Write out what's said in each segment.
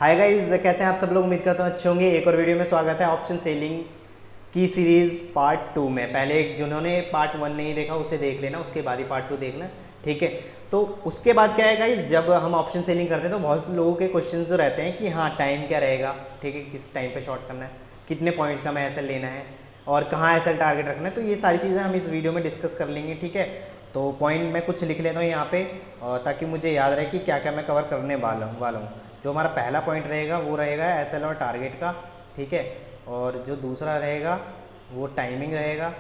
Hi guys, कैसे हैं आप सब लोग। उम्मीद करता हूँ अच्छे होंगे। एक और वीडियो में स्वागत है ऑप्शन सेलिंग की सीरीज़ पार्ट 2 में। पहले जिन्होंने पार्ट 1 नहीं देखा उसे देख लेना, उसके बाद ही पार्ट 2 देखना, ठीक है। तो उसके बाद क्या है गाइस, जब हम ऑप्शन सेलिंग करते हैं तो बहुत से लोगों के क्वेश्चंस जो रहते हैं कि हाँ टाइम क्या रहेगा, ठीक है, किस टाइम पे शॉर्ट करना है, कितने पॉइंट का मैं एसएल लेना है और कहाँ एसएल टारगेट रखना है। तो ये सारी चीज़ें हम इस वीडियो में डिस्कस कर लेंगे, ठीक है। तो पॉइंट मैं कुछ लिख लेता हूँ यहाँ पे ताकि मुझे याद रहे कि क्या क्या मैं कवर करने वाला हूँ। जो हमारा पहला पॉइंट रहेगा वो रहेगा एसएल और टारगेट का, ठीक है। और जो दूसरा रहेगा वो टाइमिंग रहेगा,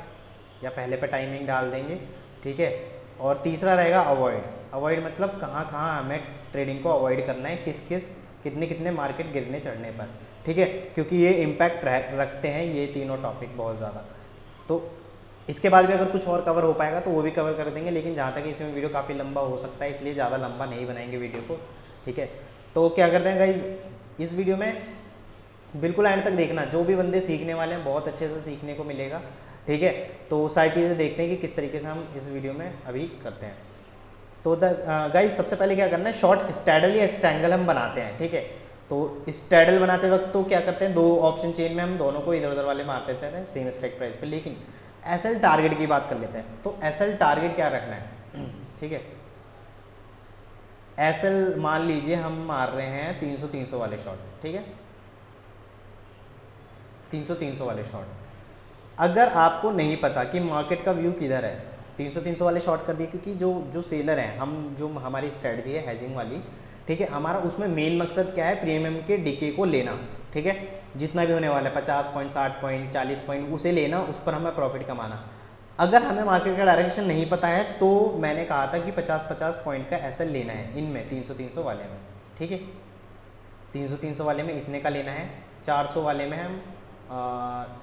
या पहले पे टाइमिंग डाल देंगे, ठीक है। और तीसरा रहेगा अवॉइड मतलब कहाँ कहाँ हमें ट्रेडिंग को अवॉइड करना है, किस किस कितने कितने मार्केट गिरने चढ़ने पर, ठीक है, क्योंकि ये इम्पैक्ट रखते हैं ये तीनों टॉपिक बहुत ज़्यादा। तो इसके बाद भी अगर कुछ और कवर हो पाएगा तो वो भी कवर कर देंगे, लेकिन जहाँ तक इसमें वीडियो काफ़ी लंबा हो सकता है, इसलिए ज़्यादा लंबा नहीं बनाएंगे वीडियो को, ठीक है। तो क्या करते हैं गाइज, इस वीडियो में बिल्कुल एंड तक देखना, जो भी बंदे सीखने वाले हैं बहुत अच्छे से सीखने को मिलेगा, ठीक है। तो सारी चीज़ें देखते हैं कि किस तरीके से हम इस वीडियो में अभी करते हैं। तो गाइज सबसे पहले क्या करना है, शॉर्ट स्टैडल या स्ट्रैंगल हम बनाते हैं, ठीक है। तो स्टैडल बनाते वक्त तो क्या करते हैं, दो ऑप्शन चेन में हम दोनों को इधर उधर वाले मार देते हैं सेम स्ट्राइक प्राइस पे। लेकिन एसएल टारगेट की बात कर लेते हैं। तो एसएल टारगेट क्या रखना है, ठीक है। एसएल मान लीजिए हम मार रहे हैं 300 वाले शॉट, ठीक है, 300 वाले शॉट। अगर आपको नहीं पता कि मार्केट का व्यू किधर है, 300 वाले शॉर्ट कर दिए, क्योंकि जो सेलर हैं हम, जो हमारी स्ट्रेटजी है हैजिंग वाली, ठीक है, हमारा उसमें मेन मकसद क्या है, प्रीमियम के डीके को लेना, ठीक है। जितना भी होने वाला है 50 पॉइंट 60 पॉइंट 40 पॉइंट उसे लेना, उस पर हमें प्रॉफिट कमाना। अगर हमें मार्केट का डायरेक्शन नहीं पता है तो मैंने कहा था कि 50-50 पॉइंट का एसएल लेना है इनमें 300 वाले में, ठीक है। 300 वाले में इतने का लेना है। 400 वाले में हम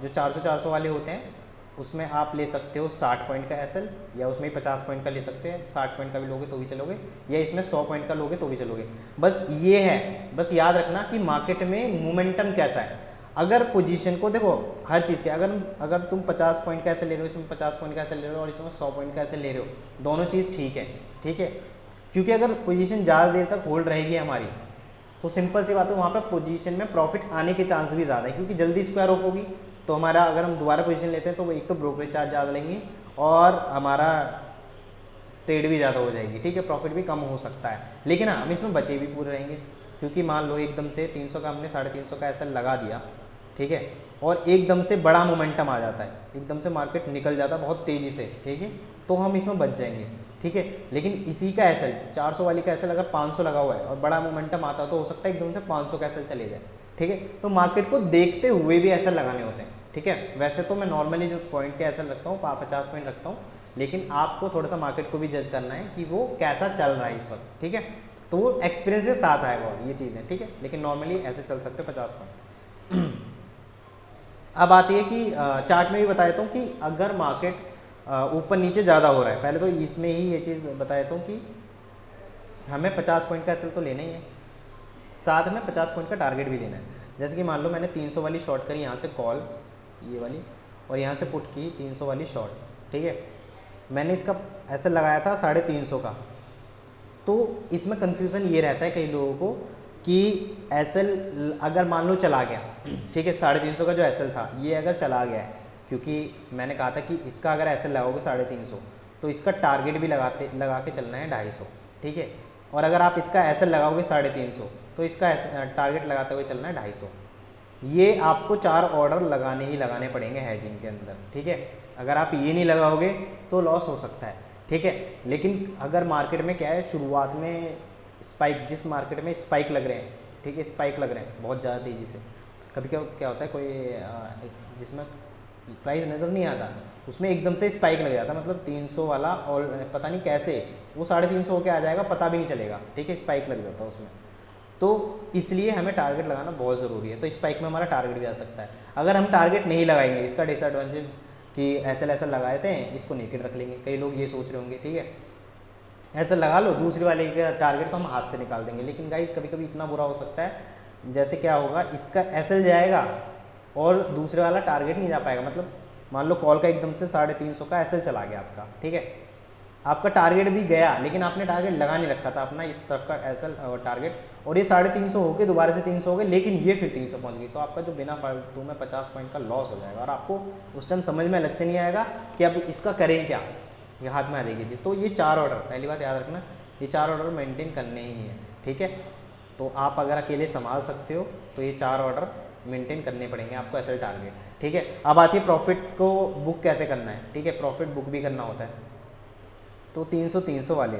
जो 400 वाले होते हैं उसमें आप ले सकते हो 60 पॉइंट का एसएल, या उसमें ही 50 पॉइंट का ले सकते हैं। 60 पॉइंट का भी लोगे तो भी चलोगे, या इसमें 100 पॉइंट का लोगे तो भी चलोगे। बस ये है, बस याद रखना कि मार्केट में मोमेंटम कैसा है। अगर पोजीशन को देखो हर चीज़ के, अगर तुम 50 पॉइंट का ऐसे ले रहे हो, इसमें 50 पॉइंट का ऐसे ले रहे हो और इसमें 100 पॉइंट का ऐसे ले रहे हो, दोनों चीज़ ठीक है, ठीक है। क्योंकि अगर पोजीशन ज़्यादा देर तक होल्ड रहेगी हमारी तो सिंपल सी बात है, वहाँ पर पोजीशन में प्रॉफिट आने के चांस भी ज़्यादा है, क्योंकि जल्दी स्क्वायर ऑफ होगी। तो हमारा अगर हम दोबारा पोजीशन लेते हैं तो वो एक तो ब्रोकरेज चार्ज ज़्यादा लेंगे और हमारा ट्रेड भी ज़्यादा हो जाएगी, ठीक है, प्रॉफिट भी कम हो सकता है। लेकिन हाँ, हम इसमें बचे भी पूरे रहेंगे, क्योंकि मान लो एकदम से 300 का हमने 350 का ऐसा लगा दिया, ठीक है, और एकदम से बड़ा मोमेंटम आ जाता है, एकदम से मार्केट निकल जाता है बहुत तेज़ी से, ठीक है, तो हम इसमें बच जाएंगे, ठीक है। लेकिन इसी का एसएल 400 वाली का एसएल अगर 500 लगा हुआ है और बड़ा मोमेंटम आता है तो हो सकता है एकदम से 500 का एसएल चले जाए, ठीक है। तो मार्केट को देखते हुए भी एसएल लगाने होते हैं, ठीक है। वैसे तो मैं नॉर्मली जो पॉइंट के एसएल रखता हूँ 50 पॉइंट रखता हूँ, लेकिन आपको थोड़ा सा मार्केट को भी जज करना है कि वो कैसा चल रहा है इस वक्त, ठीक है। तो वो एक्सपीरियंस के साथ आएगा और ये चीज़ें, ठीक है। लेकिन नॉर्मली ऐसे चल सकते हो 50 पॉइंट। अब आती है कि चार्ट में भी बता देता हूँ कि अगर मार्केट ऊपर नीचे ज़्यादा हो रहा है, पहले तो इसमें ही ये चीज़ बता देता हूँ कि हमें 50 पॉइंट का एसएल तो लेना ही है, साथ में 50 पॉइंट का टारगेट भी लेना है। जैसे कि मान लो मैंने 300 वाली शॉर्ट करी यहाँ से कॉल, ये वाली, और यहाँ से पुट की 300 वाली शॉर्ट, ठीक है। मैंने इसका एसएल लगाया था 350 का। तो इसमें कन्फ्यूज़न ये रहता है कई लोगों को कि एसएल अगर मान लो चला गया, ठीक है, 350 का जो एसएल था ये अगर चला गया है, क्योंकि मैंने कहा था कि इसका अगर एसएल लगाओगे 350 तो इसका टारगेट भी लगा के चलना है 250, ठीक है। और अगर आप इसका एसएल लगाओगे 350 तो इसका टारगेट लगाते हुए चलना है 250। ये आपको 4 ऑर्डर लगाने ही लगाने पड़ेंगे हैजिंग के अंदर, ठीक है। अगर आप ये नहीं लगाओगे तो लॉस हो सकता है, ठीक है। लेकिन अगर मार्केट में क्या है, शुरुआत में स्पाइक, जिस मार्केट में स्पाइक लग रहे हैं, ठीक है, स्पाइक लग रहे हैं बहुत ज़्यादा तेज़ी से, कभी क्या होता है कोई जिसमें प्राइस नज़र नहीं आता उसमें एकदम से स्पाइक लग जाता है, मतलब 300 वाला और पता नहीं कैसे वो 350 होके आ जाएगा, पता भी नहीं चलेगा, ठीक है, स्पाइक लग जाता है उसमें। तो इसलिए हमें टारगेट लगाना बहुत ज़रूरी है। तो स्पाइक में हमारा टारगेट भी आ सकता है। अगर हम टारगेट नहीं लगाएंगे, इसका डिसएडवांटेज कि ऐसा लगाए थे इसको नेकेड रख लेंगे, कई लोग ये सोच रहे होंगे, ठीक है, ऐसा लगा लो दूसरी वाले का टारगेट तो हम हाथ से निकाल देंगे। लेकिन गाइस कभी कभी इतना बुरा हो सकता है, जैसे क्या होगा, इसका एसएल जाएगा और दूसरे वाला टारगेट नहीं जा पाएगा। मतलब मान लो कॉल का एकदम से 350 का एसएल चला गया आपका, ठीक है, आपका टारगेट भी गया, लेकिन आपने टारगेट लगा नहीं रखा था अपना इस तरफ का एसएल टारगेट, और ये 350 होके दोबारा से 300 हो गए, लेकिन ये फिर 300 पहुंच गई, तो आपका जो बिना फालतू में 50 पॉइंट का लॉस हो जाएगा, और आपको उस टाइम समझ में अलग से नहीं आएगा कि अब इसका करें क्या, ये हाथ में आ जाएगी चीज़। तो ये 4 ऑर्डर, पहली बात याद रखना, ये 4 ऑर्डर मेंटेन करने ही है, ठीक है। तो आप अगर अकेले संभाल सकते हो तो ये 4 ऑर्डर मेंटेन करने पड़ेंगे आपको एसएल टारगेट, ठीक है। अब आती है प्रॉफिट को बुक कैसे करना है, ठीक है, प्रॉफिट बुक भी करना होता है। तो 300 वाले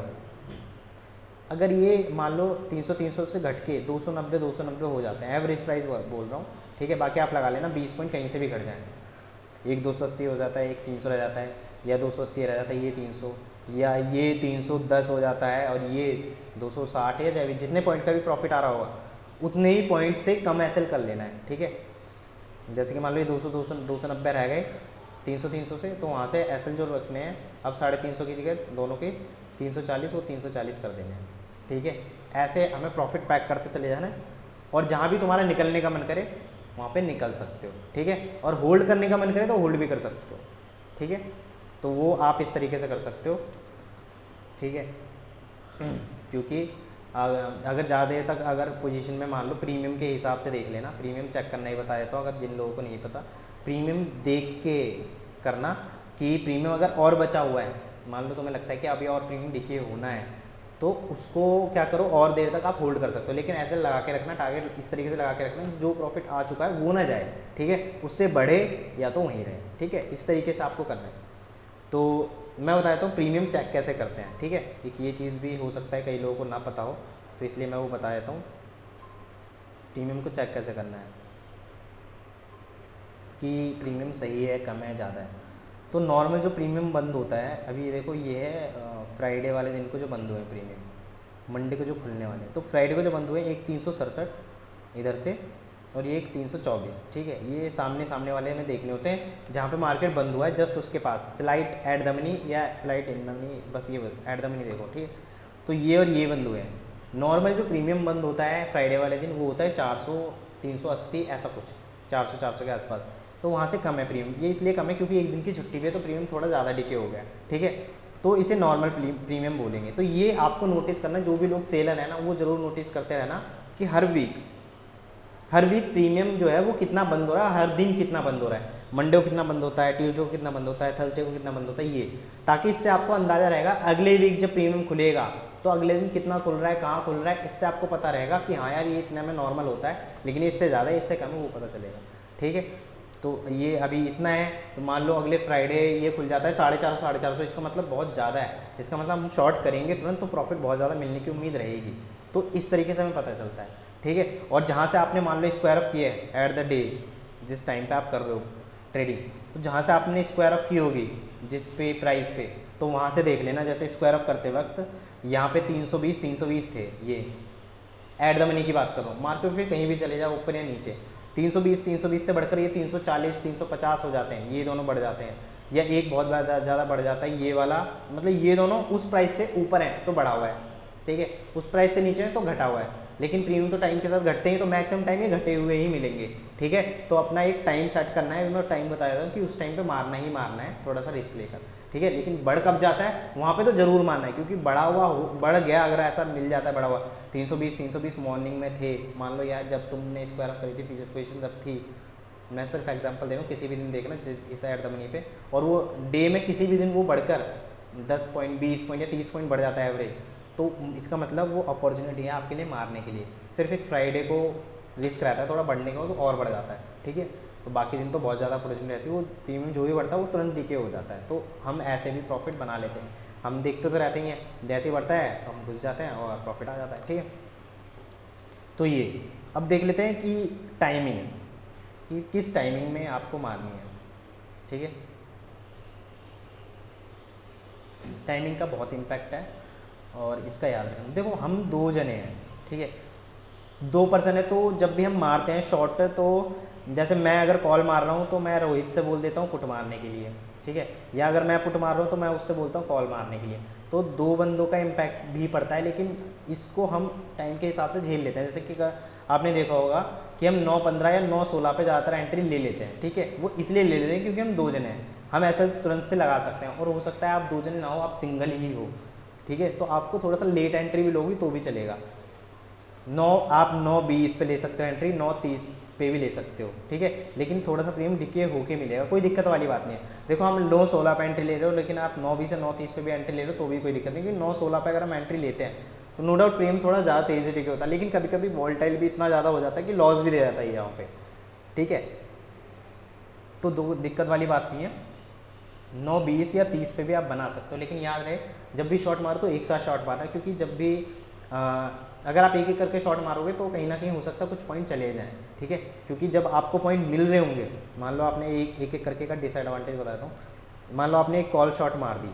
अगर ये मान लो 300 से घट के 290 हो जाते हैं, एवरेज प्राइस बोल रहा हूँ, ठीक है, बाकी आप लगा लेना 20 पॉइंट कहीं से भी घट जाए, एक 280 हो जाता है, एक 300 रह जाता है, या 280 रह जाता है, ये 300, या ये 310 हो जाता है, और ये 260, या चाहे जितने पॉइंट का भी प्रॉफिट आ रहा होगा उतने ही पॉइंट से कम एसएल कर लेना है, ठीक है। जैसे कि मान लो ये 290 रह गए 300 से, तो वहाँ से एसएल जो रखने हैं अब 350 की जगह दोनों के 340, वो 340 कर देने हैं, ठीक है। ऐसे हमें प्रॉफिट पैक करते चले जाना है, और जहाँ भी तुम्हारा निकलने का मन करे वहाँ पे निकल सकते हो, ठीक है। और होल्ड करने का मन करे तो होल्ड भी कर सकते हो, ठीक है। तो वो आप इस तरीके से कर सकते हो, ठीक है। क्योंकि अगर ज़्यादा देर तक अगर पोजीशन में मान लो प्रीमियम के हिसाब से देख लेना, प्रीमियम चेक करना ही बता देता हूँ, अगर जिन लोगों को नहीं पता, प्रीमियम देख के करना कि प्रीमियम अगर और बचा हुआ है, मान लो तुम्हें लगता है कि अभी और प्रीमियम डिके होना है, तो उसको क्या करो, और देर तक आप होल्ड कर सकते हो, लेकिन ऐसे लगा के रखना, टारगेट इस तरीके से लगा के रखना जो प्रॉफिट आ चुका है वो ना जाए, ठीक है, उससे बढ़े या तो वहीं रहे, ठीक है, इस तरीके से आपको करना है। तो मैं बता देता हूँ प्रीमियम चेक कैसे करते हैं, ठीक है। एक ये चीज़ भी हो सकता है कई लोगों को ना पता हो, तो इसलिए मैं वो बता देता हूँ प्रीमियम को चेक कैसे करना है कि प्रीमियम सही है, कम है, ज़्यादा है। तो नॉर्मल जो प्रीमियम बंद होता है, अभी ये देखो ये है फ्राइडे वाले दिन को जो बंद हुए प्रीमियम, मंडे को जो खुलने वाले, तो फ्राइडे को जो बंद हुए एक 367 इधर से, और ये एक 324, ठीक है। ये सामने वाले में देखने होते हैं जहाँ पे मार्केट बंद हुआ है, जस्ट उसके पास स्लाइट एट द मनी या स्लाइट इन द मनी, बस ये एट द मनी देखो, ठीक है। तो ये और ये बंद हुए हैं। नॉर्मल जो प्रीमियम बंद होता है फ्राइडे वाले दिन वो होता है 400, 380 ऐसा कुछ, 400 के आसपास, तो वहाँ से कम है प्रीमियम। ये इसलिए कम है क्योंकि एक दिन की छुट्टी पे तो प्रीमियम थोड़ा ज़्यादा डिके हो गया, ठीक है, तो इसे नॉर्मल प्रीमियम बोलेंगे। तो ये आपको नोटिस करना, जो भी लोग सेलर है ना वो ज़रूर नोटिस करते रहना कि हर वीक प्रीमियम जो है वो कितना बंद हो रहा है, हर दिन कितना बंद हो रहा है, मंडे को कितना बंद होता है, ट्यूसडे को कितना बंद होता है, थर्सडे को कितना बंद होता है, ये, ताकि इससे आपको अंदाज़ा रहेगा अगले वीक जब प्रीमियम खुलेगा तो अगले दिन कितना खुल रहा है, कहाँ खुल रहा है, इससे आपको पता रहेगा कि हाँ यार ये इतने में नॉर्मल होता है, लेकिन इससे ज़्यादा है, इससे कम है, वो पता चलेगा, ठीक है। तो ये अभी इतना है, तो मान लो अगले फ्राइडे ये खुल जाता है 450, इसका मतलब बहुत ज़्यादा है, इसका मतलब हम शॉर्ट करेंगे तुरंत तो प्रॉफिट बहुत ज़्यादा मिलने की उम्मीद रहेगी। तो इस तरीके से हमें पता चलता है, ठीक है। और जहाँ से आपने मान लो स्क्वायर ऑफ किया है एट द डे, जिस टाइम पे आप कर रहे हो ट्रेडिंग, तो जहाँ से आपने स्क्वायर ऑफ की होगी जिस पे प्राइस पे, तो वहाँ से देख लेना। जैसे स्क्वायर ऑफ करते वक्त यहाँ पे 320 थे, ये एट द मनी की बात कर रहा हूँ, मार्केट फिर कहीं भी चले जाओ ऊपर या नीचे, 320 से बढ़कर ये 340, 350 हो जाते हैं, ये दोनों बढ़ जाते हैं, या एक बहुत ज़्यादा बढ़ जाता है ये वाला, मतलब ये दोनों उस प्राइस से ऊपर हैं तो बढ़ा हुआ है, ठीक है, उस प्राइस से नीचे है तो घटा हुआ है, लेकिन प्रीमियम तो टाइम के साथ घटते हैं, तो मैक्सिमम टाइम ये घटे हुए ही मिलेंगे, ठीक है। तो अपना एक टाइम सेट करना है, मैं टाइम बताया था कि उस टाइम पे मारना ही मारना है, थोड़ा सा रिस्क लेकर, ठीक है। लेकिन बढ़ कब जाता है वहाँ पे तो ज़रूर मारना है, क्योंकि बढ़ गया, अगर ऐसा मिल जाता है बढ़ा हुआ 320 मॉर्निंग में थे, मान लो यार जब तुमने स्क्वायर ऑफ करी थी पोजीशन जब थी, मैं सिर्फ एग्जांपल दे रहा हूँ, किसी भी दिन देखना इस एट द मनी पे, और वो डे में किसी भी दिन वो बढ़कर 10 पॉइंट 20 पॉइंट या 30 पॉइंट बढ़ जाता है एवरेज, तो इसका मतलब वो अपॉर्चुनिटी है आपके लिए मारने के लिए। सिर्फ एक फ्राइडे को रिस्क रहता है थोड़ा बढ़ने का, तो और बढ़ जाता है, ठीक है। तो बाकी दिन तो बहुत ज़्यादा अपॉर्चुनिटी रहती है, वो प्रीमियम जो भी बढ़ता है वो तुरंत डीके हो जाता है, तो हम ऐसे भी प्रॉफिट बना लेते हैं, हम देखते तो रहते ही हैं, जैसे ही बढ़ता है हम घुस जाते हैं और प्रॉफिट आ जाता है, ठीक है। तो ये अब देख लेते हैं कि टाइमिंग, कि किस टाइमिंग में आपको मारनी है, ठीक है। टाइमिंग का बहुत इम्पैक्ट है और इसका याद रखना। देखो हम 2 जने हैं, ठीक है, 2 पर्सन है, तो जब भी हम मारते हैं शॉर्ट, तो जैसे मैं अगर कॉल मार रहा हूँ तो मैं रोहित से बोल देता हूँ पुट मारने के लिए, ठीक है, या अगर मैं पुट मार रहा हूँ तो मैं उससे बोलता हूँ कॉल मारने के लिए, तो 2 बंदों का इम्पैक्ट भी पड़ता है, लेकिन इसको हम टाइम के हिसाब से झेल लेते हैं। जैसे कि आपने देखा होगा कि हम 9:15 या 9:16 पे ज़्यादातर एंट्री ले लेते हैं, ठीक है, वो इसलिए ले लेते हैं क्योंकि हम 2 जने हैं, हम ऐसा तुरंत से लगा सकते हैं, और हो सकता है आप 2 जने ना हो, आप सिंगल ही हो, ठीक है, तो आपको थोड़ा सा लेट एंट्री भी लोगी तो भी चलेगा। 9 आप 9:20 पे ले सकते हो एंट्री, 9:30 पे भी ले सकते हो, ठीक है, लेकिन थोड़ा सा प्रीमियम डिके होके मिलेगा, कोई दिक्कत वाली बात नहीं है। देखो हम 9:16 पे एंट्री ले रहे हो, लेकिन आप 9:20 या 9:30 पे भी एंट्री ले रहे हो तो भी कोई दिक्कत नहीं, क्योंकि 9:16 पे अगर हम एंट्री लेते हैं तो नो डाउट प्रीमियम थोड़ा ज़्यादा तेज़ी डिके होता है, लेकिन कभी कभी वॉल्टाइल भी इतना ज़्यादा हो जाता है कि लॉस भी दे जाता है यहाँ पे, ठीक है। तो दो दिक्कत वाली बात नहीं है, 9:20 या 30 पे भी आप बना सकते हो, लेकिन याद रहे जब भी शॉट मारो तो एक साथ शॉट मारना, क्योंकि जब भी अगर आप एक एक करके शॉट मारोगे तो कहीं ना कहीं हो सकता है कुछ पॉइंट चले जाएं, ठीक है, क्योंकि जब आपको पॉइंट मिल रहे होंगे, मान लो आपने एक एक करके का डिसएडवांटेज बताता हूँ, मान लो आपने एक कॉल शॉट मार दी,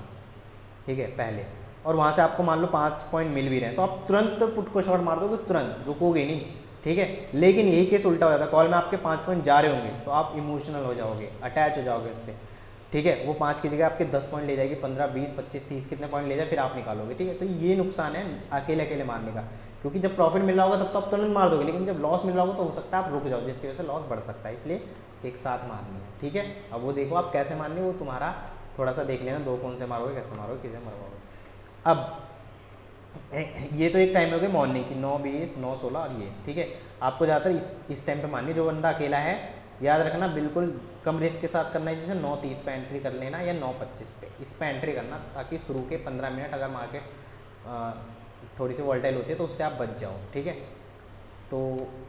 ठीक है, पहले, और वहाँ से आपको मान लो 5 पॉइंट मिल भी रहे हैं, तो आप तुरंत पुट को शॉट मार दोगे, तुरंत रुकोगे नहीं, ठीक है। लेकिन यही केस उल्टा हो जाता है, कॉल में आपके 5 पॉइंट जा रहे होंगे तो आप इमोशनल हो जाओगे, अटैच हो जाओगे इससे, ठीक है, वो 5 की जगह आपके 10 पॉइंट ले जाएगी, 15, 20, 25, 30 कितने पॉइंट ले जाए, फिर आप निकालोगे, ठीक है। तो ये नुकसान है अकेले अकेले मारने का, क्योंकि जब प्रॉफिट मिल रहा होगा तब तो आप तुरंत मार दोगे, लेकिन जब लॉस मिल रहा होगा तो हो सकता है आप रुक जाओ, जिसकी वजह से लॉस बढ़ सकता है, इसलिए एक साथ मारनी है, ठीक है। अब वो देखो आप कैसे मारनी है, वो तुम्हारा थोड़ा सा देख लेना, 2 फ़ोन से मारोगे, कैसे मारोगे, किसे मरवाओगे। अब ये तो एक टाइम हो गया मॉर्निंग की, 9:20, 9:16 और ये, ठीक है। आपको ज़्यादातर इस टाइम पे माननी, जो बंदा अकेला है, याद रखना बिल्कुल कम रिस्क के साथ करना है, जैसे 9:30 पे एंट्री कर लेना या 9:25 पे, इस पे एंट्री करना, ताकि शुरू के 15 मिनट अगर मार्केट थोड़ी सी वॉल्टाइल होती है तो उससे आप बच जाओ, ठीक है। तो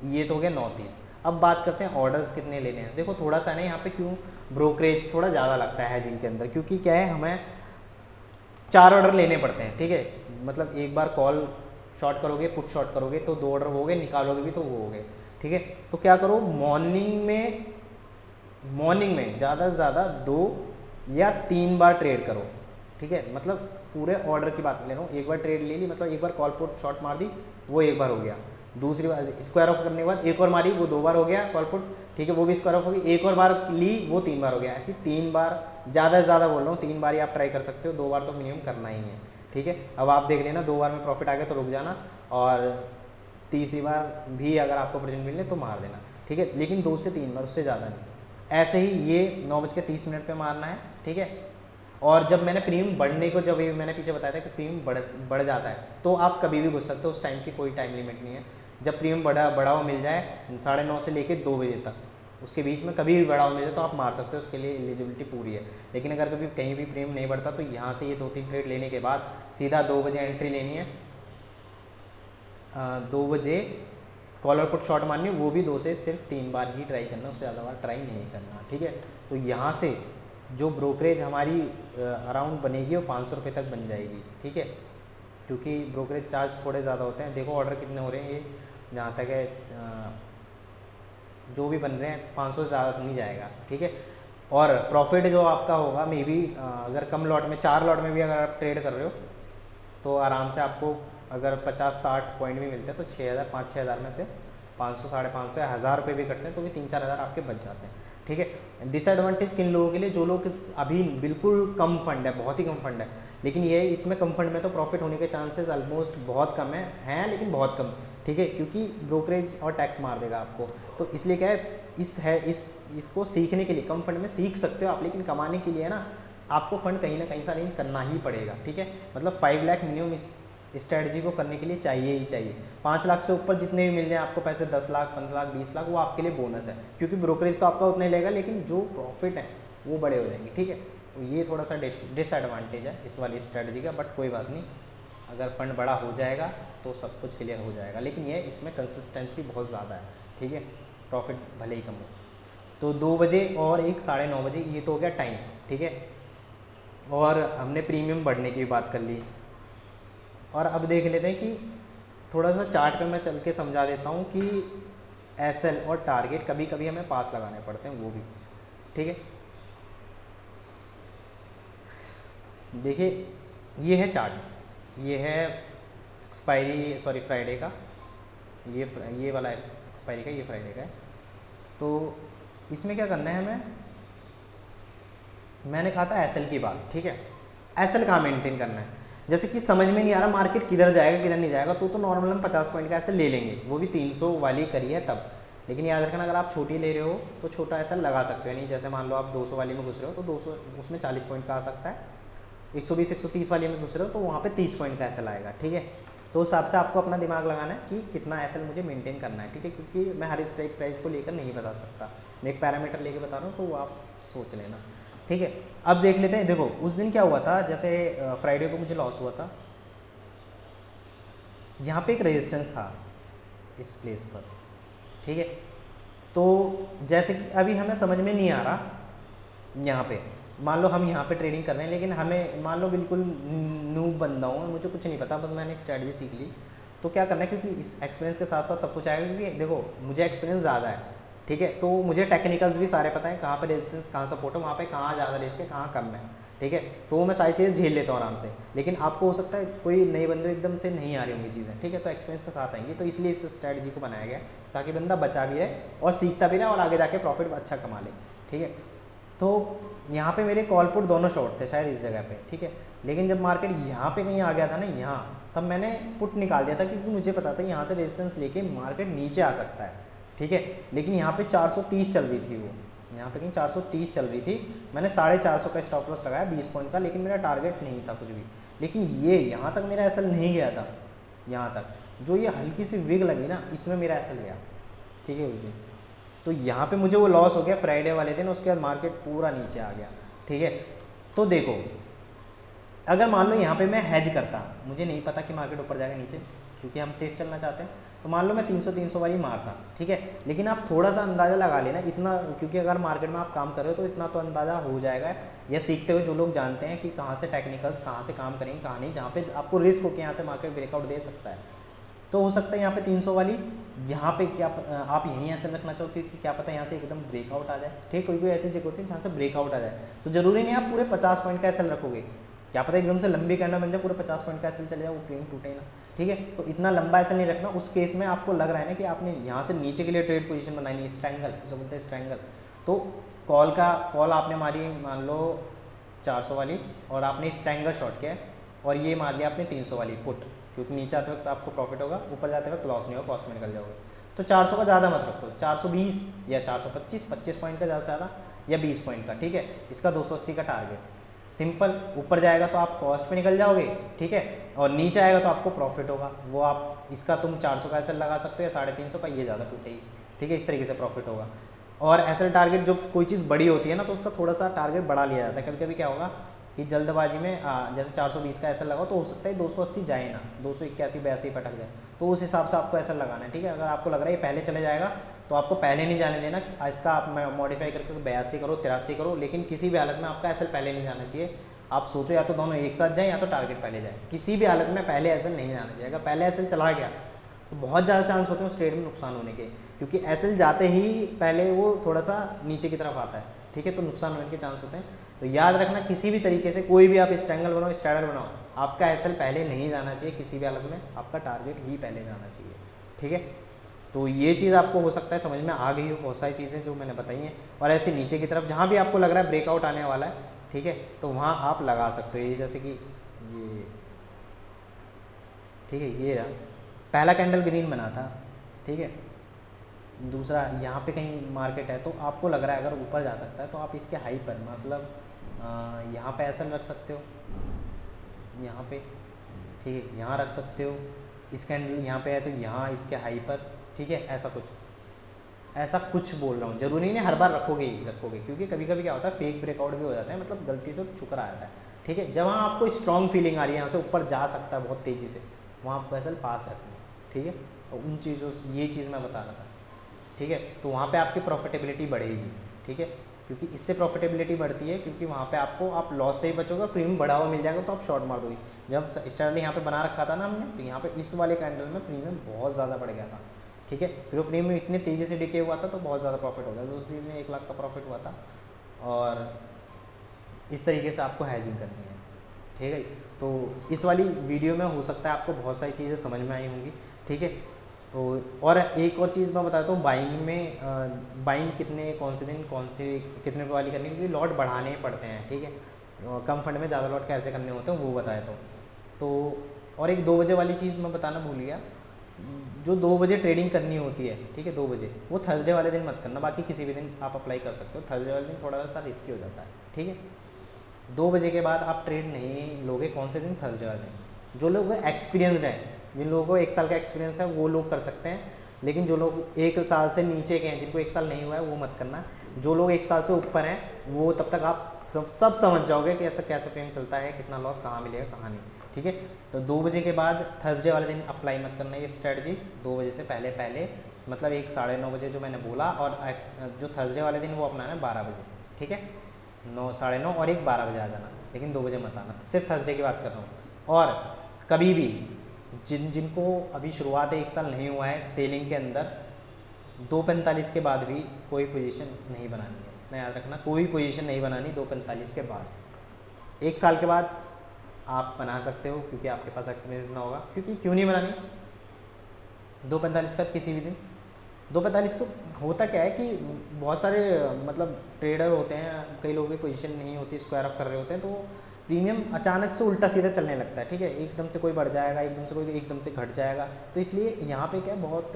ये तो हो गया 9:30। अब बात करते हैं ऑर्डर्स कितने लेने हैं। देखो थोड़ा सा ना यहाँ पे क्यों ब्रोकरेज थोड़ा ज़्यादा लगता है हेजिंग के अंदर, क्योंकि क्या है, हमें 4 ऑर्डर लेने पड़ते हैं, ठीक है, मतलब एक बार कॉल शॉर्ट करोगे, पुट शॉर्ट करोगे तो 2 ऑर्डर हो गए, निकालोगे भी तो वो हो गए, ठीक है। तो क्या करो, मॉर्निंग में ज़्यादा से ज़्यादा 2 या 3 बार ट्रेड करो, ठीक है, मतलब पूरे ऑर्डर की बात ले रहा हूँ, एक बार ट्रेड ले ली, मतलब एक बार कॉल पुट शॉर्ट मार दी, वो एक बार हो गया, दूसरी बार स्क्वायर ऑफ करने के बाद एक और मारी, वो 2 बार हो गया कॉल पुट, ठीक है, वो भी स्क्वायर ऑफ होगी, एक और बार ली, वो 3 बार हो गया, ऐसी 3 बार, ज़्यादा से ज़्यादा बोल रहा हूँ, 3 बार ही आप ट्राई कर सकते हो, 2 बार तो मिनिमम करना ही है, ठीक है। अब आप देख लेना, 2 बार में प्रॉफिट आ गया तो रुक जाना, और तीसरी बार भी अगर आपको प्रेजेंट मिले तो मार देना, ठीक है, लेकिन 2 से 3 बार, उससे ज़्यादा नहीं। ऐसे ही ये 9:30 पे मारना है, ठीक है। और जब मैंने प्रीमियम बढ़ने को, जब मैंने पीछे बताया था कि प्रीमियम बढ़ जाता है, तो आप कभी भी घुस सकते हो, उस टाइम की कोई टाइम लिमिट नहीं है। जब प्रीमियम बढ़ा हुआ मिल जाए 9:30 से लेकर 2 बजे तक, उसके बीच में कभी भी बढ़ा हुआ मिल जाए तो आप मार सकते हो, उसके लिए एलिजिबिलिटी पूरी है। लेकिन अगर कभी कहीं भी प्रीमियम नहीं बढ़ता तो यहाँ से ये 2-3 ट्रेड लेने के बाद सीधा 2 बजे एंट्री लेनी है, 2 बजे कॉल और पुट शॉर्ट मारनी है, वो भी 2 से सिर्फ 3 बार ही ट्राई करना, उससे ज़्यादा बार ट्राई नहीं करना, ठीक है। तो यहाँ से जो ब्रोकरेज हमारी अराउंड बनेगी वो 500 रुपये तक बन जाएगी, ठीक है, क्योंकि ब्रोकरेज चार्ज थोड़े ज़्यादा होते हैं। देखो ऑर्डर कितने हो रहे हैं, ये जहाँ तक है जो भी बन रहे हैं 500 से ज़्यादा नहीं जाएगा, ठीक है। और प्रॉफिट जो आपका होगा मे बी, अगर कम लॉट में, 4 लॉट में भी अगर आप ट्रेड कर रहे हो तो आराम से आपको अगर 50-60 पॉइंट भी मिलते हैं तो 6,000, 5-6 हज़ार में से 500, 550 या 1,000 रुपये भी कटते हैं तो भी 3-4 हज़ार आपके बच जाते हैं, ठीक है। डिसएडवांटेज किन लोगों के लिए, जो लोग अभी बिल्कुल कम फंड है, बहुत ही कम फंड है, लेकिन ये इसमें कम फंड में तो प्रॉफिट होने के चांसेस ऑलमोस्ट बहुत कम हैं, लेकिन बहुत कम, ठीक है, क्योंकि ब्रोकरेज और टैक्स मार देगा आपको। तो इसलिए क्या है, इसको सीखने के लिए कम फंड में सीख सकते हो आप, लेकिन कमाने के लिए ना आपको फंड कहीं ना कहीं से अरेंज करना ही पड़ेगा, ठीक है। मतलब 5 लाख मिनिमम इस स्ट्रैटेजी को करने के लिए चाहिए ही चाहिए। 5 लाख से ऊपर जितने भी मिल जाए आपको पैसे, 10 लाख, 15 लाख, 20 लाख, वो आपके लिए बोनस है, क्योंकि ब्रोकरेज तो आपका उतना ही लेगा, लेकिन जो प्रॉफिट है वो बड़े हो जाएंगे, ठीक है। तो ये थोड़ा सा डिसएडवांटेज है इस वाली स्ट्रैटेजी का, बट कोई बात नहीं, अगर फंड बड़ा हो जाएगा तो सब कुछ क्लियर हो जाएगा, लेकिन ये इसमें कंसिस्टेंसी बहुत ज़्यादा है, ठीक है, प्रॉफिट भले ही कम हो। तो 2 बजे और एक 9:30 बजे, ये तो हो गया टाइम, ठीक है। और हमने प्रीमियम बढ़ने की भी बात कर ली, और अब देख लेते हैं कि थोड़ा सा चार्ट पे मैं चल के समझा देता हूँ कि एसएल और टारगेट कभी कभी हमें पास लगाने पड़ते हैं, वो भी, ठीक है। देखिए ये है चार्ट, ये है एक्सपायरी, सॉरी फ्राइडे का, ये वाला एक्सपायरी का, ये फ्राइडे का है। तो इसमें क्या करना है हमें, मैंने कहा था एसएल की बात, ठीक है, एसएल कहाँ मेंटेन करना है। जैसे कि समझ में नहीं आ रहा मार्केट किधर जाएगा किधर नहीं जाएगा, तो नॉर्मल हम 50 पॉइंट का एसएल ले लेंगे, वो भी 300 वाली करी है तब, लेकिन याद रखना अगर आप छोटी ले रहे हो तो छोटा ऐसा लगा सकते हो, नहीं जैसे मान लो आप 200 वाली में घुस रहे हो तो 200 उसमें 40 पॉइंट का आ सकता है, 120 130 वाली में घुस रहे हो तो वहाँ पे 30 पॉइंट का एसएल आएगा, ठीक है। तो उस हिसाब से आपको अपना दिमाग लगाना है कि कितना एसएल मुझे मेंटेन करना है, ठीक है, क्योंकि मैं हर स्ट्राइक प्राइस को लेकर नहीं बता सकता, मैं एक पैरामीटर लेके बता रहा हूँ, तो वो आप सोच लेना, ठीक है। अब देख लेते हैं, देखो उस दिन क्या हुआ था, जैसे फ्राइडे को मुझे लॉस हुआ था, यहाँ पे एक रेजिस्टेंस था इस प्लेस पर, ठीक है। तो जैसे कि अभी हमें समझ में नहीं आ रहा, यहाँ पे मान लो हम यहाँ पे ट्रेडिंग कर रहे हैं, लेकिन हमें मान लो बिल्कुल नूब बंदा हूँ, मुझे कुछ नहीं पता, बस मैंने स्ट्रेटजी सीख ली, तो क्या करना है, क्योंकि इस एक्सपीरियंस के साथ साथ सब कुछ आएगा, क्योंकि देखो मुझे एक्सपीरियंस ज़्यादा है, ठीक है, तो मुझे टेक्निकल्स भी सारे पता है, कहाँ पे रेजिस्टेंस, कहाँ सपोर्ट है, वहाँ पे कहाँ ज़्यादा रिस्क है, कहाँ कम है, ठीक है, तो मैं सारी चीज़ें झेल लेता हूँ आराम से। लेकिन आपको हो सकता है कोई नए बंदे एकदम से नहीं आ रही होंगी चीज़ें, ठीक है, तो एक्सपीरियंस के साथ आएंगी, तो इसलिए इस स्ट्रैटेजी को बनाया गया ताकि बंदा बचा भी रहे और सीखता भी रहे और आगे जाके प्रॉफिट अच्छा कमा ले, ठीक है। तो यहाँ पे मेरे कॉल पुट दोनों शॉर्ट थे शायद इस जगह पे, ठीक है, लेकिन जब मार्केट यहाँ पे कहीं आ गया था ना, यहाँ तब मैंने पुट निकाल दिया था, क्योंकि मुझे पता था यहाँ से रेजिस्टेंस लेके मार्केट नीचे आ सकता है, ठीक है। लेकिन यहाँ पे 430 चल रही थी, वो यहाँ पे कहीं 430 चल रही थी, मैंने 450 का स्टॉप लॉस लगाया 20 पॉइंट का, लेकिन मेरा टारगेट नहीं था कुछ भी। लेकिन ये यहाँ तक मेरा एसएल नहीं गया था, यहाँ तक जो ये हल्की सी विग लगी ना, इसमें मेरा एसएल गया, ठीक है उस दिन। तो यहाँ पे मुझे वो लॉस हो गया फ्राइडे वाले दिन, उसके बाद मार्केट पूरा नीचे आ गया, ठीक है। तो देखो अगर मान लो यहाँ पे मैं हैज करता, मुझे नहीं पता कि मार्केट ऊपर जाएगा नीचे, क्योंकि हम सेफ चलना चाहते हैं, तो मान लो मैं 300 वाली मारता, ठीक है। लेकिन आप थोड़ा सा अंदाज़ा लगा लेना इतना, क्योंकि अगर मार्केट में आप काम कर रहे हो तो इतना तो अंदाज़ा हो जाएगा, या सीखते हुए जो लोग जानते हैं कि कहाँ से टेक्निकल्स कहाँ से काम करेंगे कहाँ नहीं, जहाँ पे आपको रिस्क हो कि यहाँ से मार्केट ब्रेकआउट दे सकता है, तो हो सकता है यहाँ पे 300 वाली, यहाँ पे क्या आप यहीं ऐसे रखना चाहो, क्योंकि क्या पता यहाँ से एकदम ब्रेकआउट आ जाए, ठीक, कोई कोई ऐसी जगह होती है जहाँ से ब्रेकआउट आ जाए, तो जरूरी नहीं आप पूरे 50 पॉइंट का एसएल रखोगे, क्या पता एकदम से लंबी कैंडल बन जाए पूरे 50 पॉइंट का एसएल चले जाए, वो प्रीमियम टूटे ना, ठीक है। तो इतना लंबा एसएल नहीं रखना, उस केस में आपको लग रहा है ना कि आपने यहाँ से नीचे के लिए ट्रेड पोजीशन बनाई नहीं, स्ट्रैंगल जो बोलते हैं स्ट्रैंगल, तो कॉल आपने मारी मान लो 400 वाली और आपने स्ट्रैंगल शॉट किया और ये मार लिया आपने 300 वाली पुट, क्योंकि नीचे आते वक्त आपको प्रॉफिट होगा, ऊपर जाते वक्त लॉस नहीं होगा, कॉस्ट में निकल जाओगे। तो 400 का ज़्यादा मत रखो, 420 या 425 पॉइंट का ज़्यादा से ज़्यादा, या 20 पॉइंट का, ठीक है। इसका 280 का टारगेट, सिंपल, ऊपर जाएगा तो आप कॉस्ट पे निकल जाओगे, ठीक है, और नीचे आएगा तो आपको प्रॉफिट होगा, वो आप इसका तुम 400 का एसएल लगा सकते हो या 350 का, ये ज़्यादा टूटेगी, ठीक है, इस तरीके से प्रॉफिट होगा। और एसएल टारगेट जब कोई चीज़ बड़ी होती है ना, तो उसका थोड़ा सा टारगेट बढ़ा लिया जाता है, कभी कभी क्या होगा कि जल्दबाजी में जैसे 420 का एसएल लगाओ तो हो सकता है 280 जाए ना, 281 82 पे अटक जाए, तो उस हिसाब से आपको एसएल लगाना है, ठीक है। अगर आपको लग रहा है ये पहले चले जाएगा तो आपको पहले नहीं जाने देना, इसका आप मॉडिफाई करके 82 करो 83 करो, लेकिन किसी भी हालत में आपका एसएल पहले नहीं जाना चाहिए। आप सोचो या तो दोनों एक साथ जाएं या तो टारगेट पहले जाए, किसी भी हालत में पहले एसएल नहीं जाना चाहिए। अगर पहले एसएल चला गया तो बहुत ज़्यादा चांस होते हैं उस ट्रेड में नुकसान होने के, क्योंकि एसएल जाते ही पहले वो थोड़ा सा नीचे की तरफ आता है, ठीक है, तो नुकसान होने के चांस होते हैं। तो याद रखना किसी भी तरीके से कोई भी आप स्ट्रैंगल बनाओ स्ट्रैडर बनाओ, आपका एसएल पहले नहीं जाना चाहिए, किसी भी हालत में आपका टारगेट ही पहले जाना चाहिए, ठीक है। तो ये चीज़ आपको हो सकता है समझ में आ गई हो, बहुत सारी चीज़ें जो मैंने बताई हैं, और ऐसे नीचे की तरफ जहाँ भी आपको लग रहा है ब्रेकआउट आने वाला है, ठीक है, तो वहाँ आप लगा सकते हो। ये जैसे कि ये, ठीक है, ये रहा पहला कैंडल ग्रीन बना था, ठीक है, दूसरा यहाँ पे कहीं मार्केट है तो आपको लग रहा है अगर ऊपर जा सकता है तो आप इसके हाई पर मतलब यहाँ पे एसएल रख सकते हो, यहाँ पे, ठीक है, यहाँ रख सकते हो, इस कैंडल यहाँ पे है तो यहाँ इसके हाई पर, ठीक है, ऐसा कुछ बोल रहा हूँ, जरूरी नहीं हर बार रखोगे ही रखोगे, क्योंकि कभी कभी क्या होता है फेक ब्रेकआउट भी हो जाता है, मतलब गलती से छुकरा आता है, ठीक है। जहाँ आपको स्ट्रॉन्ग फीलिंग आ रही है यहाँ से ऊपर जा सकता है बहुत तेज़ी से, वहाँ आपको एसएल पास रखना है, ठीक है। और उन चीज़ों ये चीज़ मैं बता रहा था, ठीक है, तो वहाँ पे आपकी प्रॉफिटेबिलिटी बढ़ेगी, ठीक है, क्योंकि इससे प्रॉफिटेबिलिटी बढ़ती है, क्योंकि वहाँ पे आपको आप लॉस से ही बचोगे, प्रीमियम बढ़ा हुआ मिल जाएगा तो आप शॉर्ट मार दोगे। जब स्टैंडर्ड यहाँ पे बना रखा था ना हमने, तो यहाँ पे इस वाले कैंडल में प्रीमियम बहुत ज़्यादा बढ़ गया था, ठीक है, फिर वो प्रीमियम इतनी तेज़ी से डिके हुआ था तो बहुत ज़्यादा प्रॉफिट हो गया, तो उस दिन में 1 लाख का प्रॉफिट हुआ था। और इस तरीके से आपको हैजिंग करनी है, ठीक है। तो इस वाली वीडियो में हो सकता है आपको बहुत सारी चीज़ें समझ में आई होंगी, ठीक है। तो और एक और चीज़ मैं बताता हूँ, बाइंग में बाइंग कितने कौन से दिन कौन से कितने पे वाली करनी है, क्योंकि लॉट बढ़ाने पड़ते हैं, ठीक है, कम फंड में ज़्यादा लॉट कैसे करने होते हैं वो बताया तो और एक 2 बजे वाली चीज़ मैं बताना भूल गया जो 2 बजे ट्रेडिंग करनी होती है, ठीक है, 2 बजे, वो थर्सडे वाले दिन मत करना, बाकी किसी भी दिन आप अप्लाई कर सकते हो। थर्सडे वाले दिन थोड़ा सा रिस्की हो जाता है, ठीक है। 2 बजे के बाद आप ट्रेड नहीं लोगे, कौन से दिन? थर्सडे वाले दिन। जो लोग एक्सपीरियंसड हैं, जिन लोगों को 1 साल का एक्सपीरियंस है, वो लोग कर सकते हैं, लेकिन जो लोग 1 साल से नीचे के हैं, जिनको 1 साल नहीं हुआ है, वो मत करना। जो लोग 1 साल से ऊपर हैं, वो तब तक आप सब समझ जाओगे कि ऐसा कैसे फ्रेम चलता है, कितना लॉस कहाँ मिलेगा कहाँ नहीं, ठीक है। तो 2 बजे के बाद थर्सडे वाले दिन अप्लाई मत करना ये स्ट्रेटजी, 2 बजे से पहले पहले, मतलब 1 साढ़े 9 बजे जो मैंने बोला, और जो थर्सडे वाले दिन वो अपनाना है 12 बजे, ठीक है। 9, साढ़े 9 और 1, 12 बजे आ जाना, लेकिन 2 बजे मत आना। सिर्फ थर्सडे की बात कर रहा हूँ। और कभी भी जिनको अभी शुरुआत 1 साल नहीं हुआ है सेलिंग के अंदर, 2:45 के बाद भी कोई पोजीशन नहीं बनानी है, इतना याद रखना, कोई पोजीशन नहीं बनानी 2:45 के बाद। 1 साल के बाद आप बना सकते हो, क्योंकि आपके पास एक्सपीरियंस इतना होगा। क्योंकि क्यों नहीं बनानी 2:45 का? किसी भी दिन 2:45 को होता क्या है कि बहुत सारे मतलब ट्रेडर होते हैं, कई लोगों की पोजीशन नहीं होती, स्क्वायर अप कर रहे होते हैं, तो प्रीमियम अचानक से उल्टा सीधा चलने लगता है, ठीक है। एकदम से कोई बढ़ जाएगा, एकदम से कोई एकदम से घट जाएगा, तो इसलिए यहाँ पे क्या है, बहुत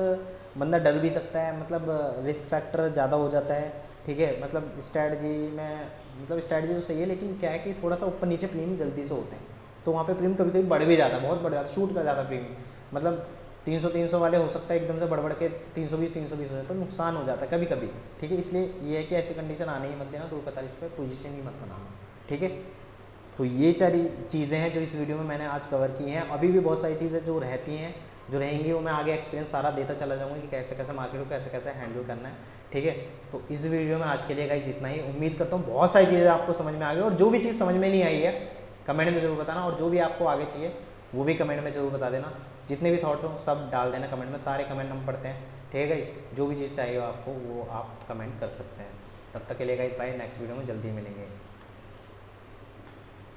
बंदा डर भी सकता है, मतलब रिस्क फैक्टर ज़्यादा हो जाता है, ठीक है। मतलब स्ट्रैटेजी में, मतलब स्ट्रैटेजी तो सही है, लेकिन क्या है कि थोड़ा सा ऊपर नीचे प्रीमियम जल्दी से होते हैं, तो वहाँ पे प्रीमियम कभी कभी बढ़ भी जाता है, बहुत बढ़ जाता है, शूट कर जाता है प्रीमियम। मतलब 300 वाले हो सकता है एकदम से बढ़ के 320 हो जाए, तो नुकसान हो जाता है कभी कभी, ठीक है। इसलिए ये है कि ऐसी कंडीशन आने ही मत देना, 2:45 पे पोजीशन ही मत बनाना, ठीक है। तो ये सारी चीज़ें हैं जो इस वीडियो में मैंने आज कवर की हैं। अभी भी बहुत सारी चीज़ें जो रहती हैं, जो रहेंगी, वो मैं आगे एक्सपीरियंस सारा देता चला जाऊँगा कि कैसे कैसे मार्केट को कैसे कैसे हैंडल करना है, ठीक है। तो इस वीडियो में आज के लिए गाइस इतना ही। उम्मीद करता हूँ बहुत सारी चीज़ें आपको समझ में आ गई, और जो भी चीज़ समझ में नहीं आई है कमेंट में ज़रूर बताना, और जो भी आपको आगे चाहिए वो भी कमेंट में ज़रूर बता देना। जितने भी थॉट्स हो सब डाल देना कमेंट में, सारे कमेंट हम पढ़ते हैं, ठीक है गाइस। जो भी चीज़ चाहिए आपको वो आप कमेंट कर सकते हैं। तब तक के लिए गाइस बाय, नेक्स्ट वीडियो में जल्दी मिलेंगे।